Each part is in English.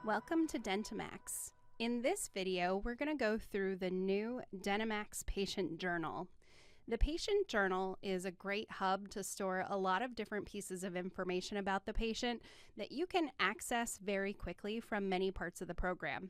Welcome to DentiMax. In this video, we're going to go through the new DentiMax Patient Journal. The Patient Journal is a great hub to store a lot of different pieces of information about the patient that you can access very quickly from many parts of the program.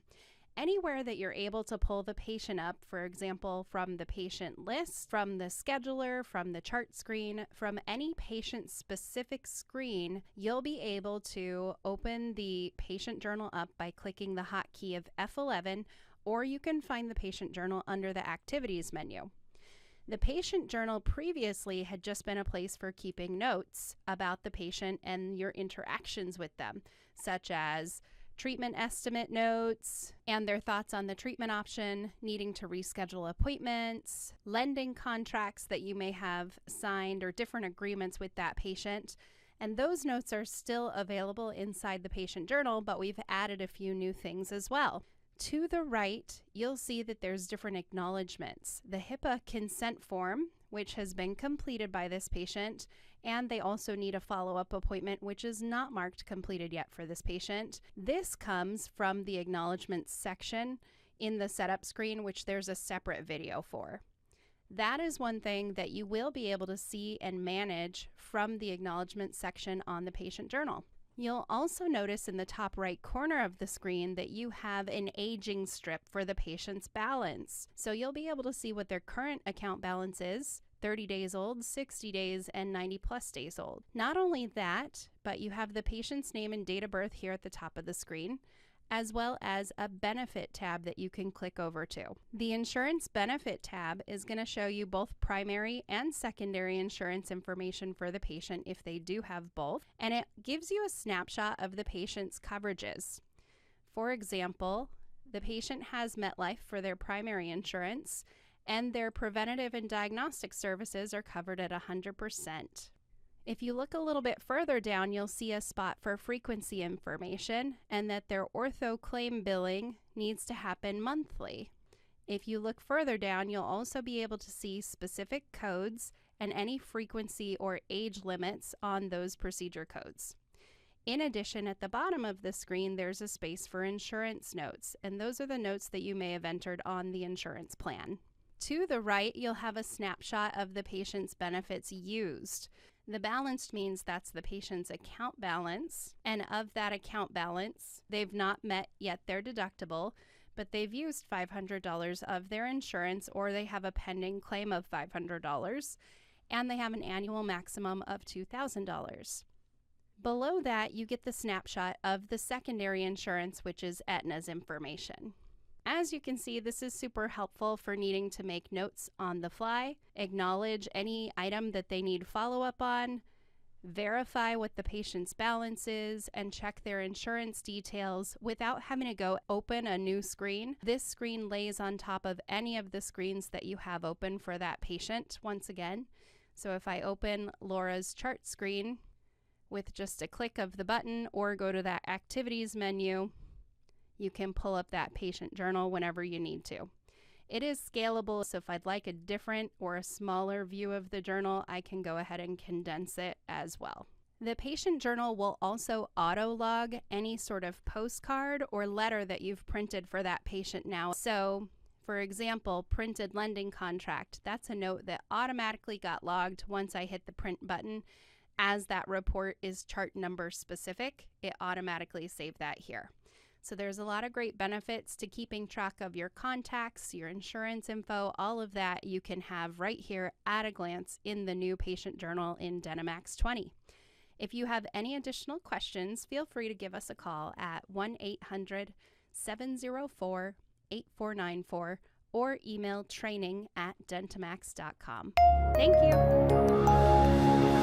Anywhere that you're able to pull the patient up, for example, from the patient list, from the scheduler, from the chart screen, from any patient-specific screen, you'll be able to open the patient journal up by clicking the hotkey of F11, or you can find the patient journal under the activities menu. The patient journal previously had just been a place for keeping notes about the patient and your interactions with them, such as treatment estimate notes and their thoughts on the treatment option, needing to reschedule appointments, lending contracts that you may have signed or different agreements with that patient. And those notes are still available inside the patient journal, but we've added a few new things as well. To the right, you'll see that there's different acknowledgements. The HIPAA consent form, which has been completed by this patient, and they also need a follow-up appointment, which is not marked completed yet for this patient. This comes from the acknowledgements section in the setup screen, which there's a separate video for. That is one thing that you will be able to see and manage from the acknowledgements section on the patient journal. You'll also notice in the top right corner of the screen that you have an aging strip for the patient's balance. So you'll be able to see what their current account balance is, 30 days old, 60 days, and 90 plus days old. Not only that, but you have the patient's name and date of birth here at the top of the screen, as well as a benefit tab that you can click over to. The insurance benefit tab is going to show you both primary and secondary insurance information for the patient if they do have both, and it gives you a snapshot of the patient's coverages. For example, the patient has MetLife for their primary insurance, and their preventative and diagnostic services are covered at 100%. If you look a little bit further down, you'll see a spot for frequency information and that their ortho claim billing needs to happen monthly. If you look further down, you'll also be able to see specific codes and any frequency or age limits on those procedure codes. In addition, at the bottom of the screen, there's a space for insurance notes, and those are the notes that you may have entered on the insurance plan. To the right, you'll have a snapshot of the patient's benefits used. The balanced means that's the patient's account balance, and of that account balance, they've not met yet their deductible, but they've used $500 of their insurance, or they have a pending claim of $500, and they have an annual maximum of $2,000. Below that, you get the snapshot of the secondary insurance, which is Aetna's information. As you can see, this is super helpful for needing to make notes on the fly, acknowledge any item that they need follow-up on, verify what the patient's balance is, and check their insurance details without having to go open a new screen. This screen lays on top of any of the screens that you have open for that patient once again. So if I open Laura's chart screen with just a click of the button or go to that activities menu, you can pull up that patient journal whenever you need to. It is scalable, so if I'd like a different or a smaller view of the journal, I can go ahead and condense it as well. The patient journal will also auto-log any sort of postcard or letter that you've printed for that patient now. So, for example, printed lending contract, that's a note that automatically got logged once I hit the print button. As that report is chart number specific, it automatically saved that here. So there's a lot of great benefits to keeping track of your contacts, your insurance info, all of that you can have right here at a glance in the new patient journal in DentiMax 20. If you have any additional questions, feel free to give us a call at 1-800-704-8494 or email training@dentimax.com. Thank you.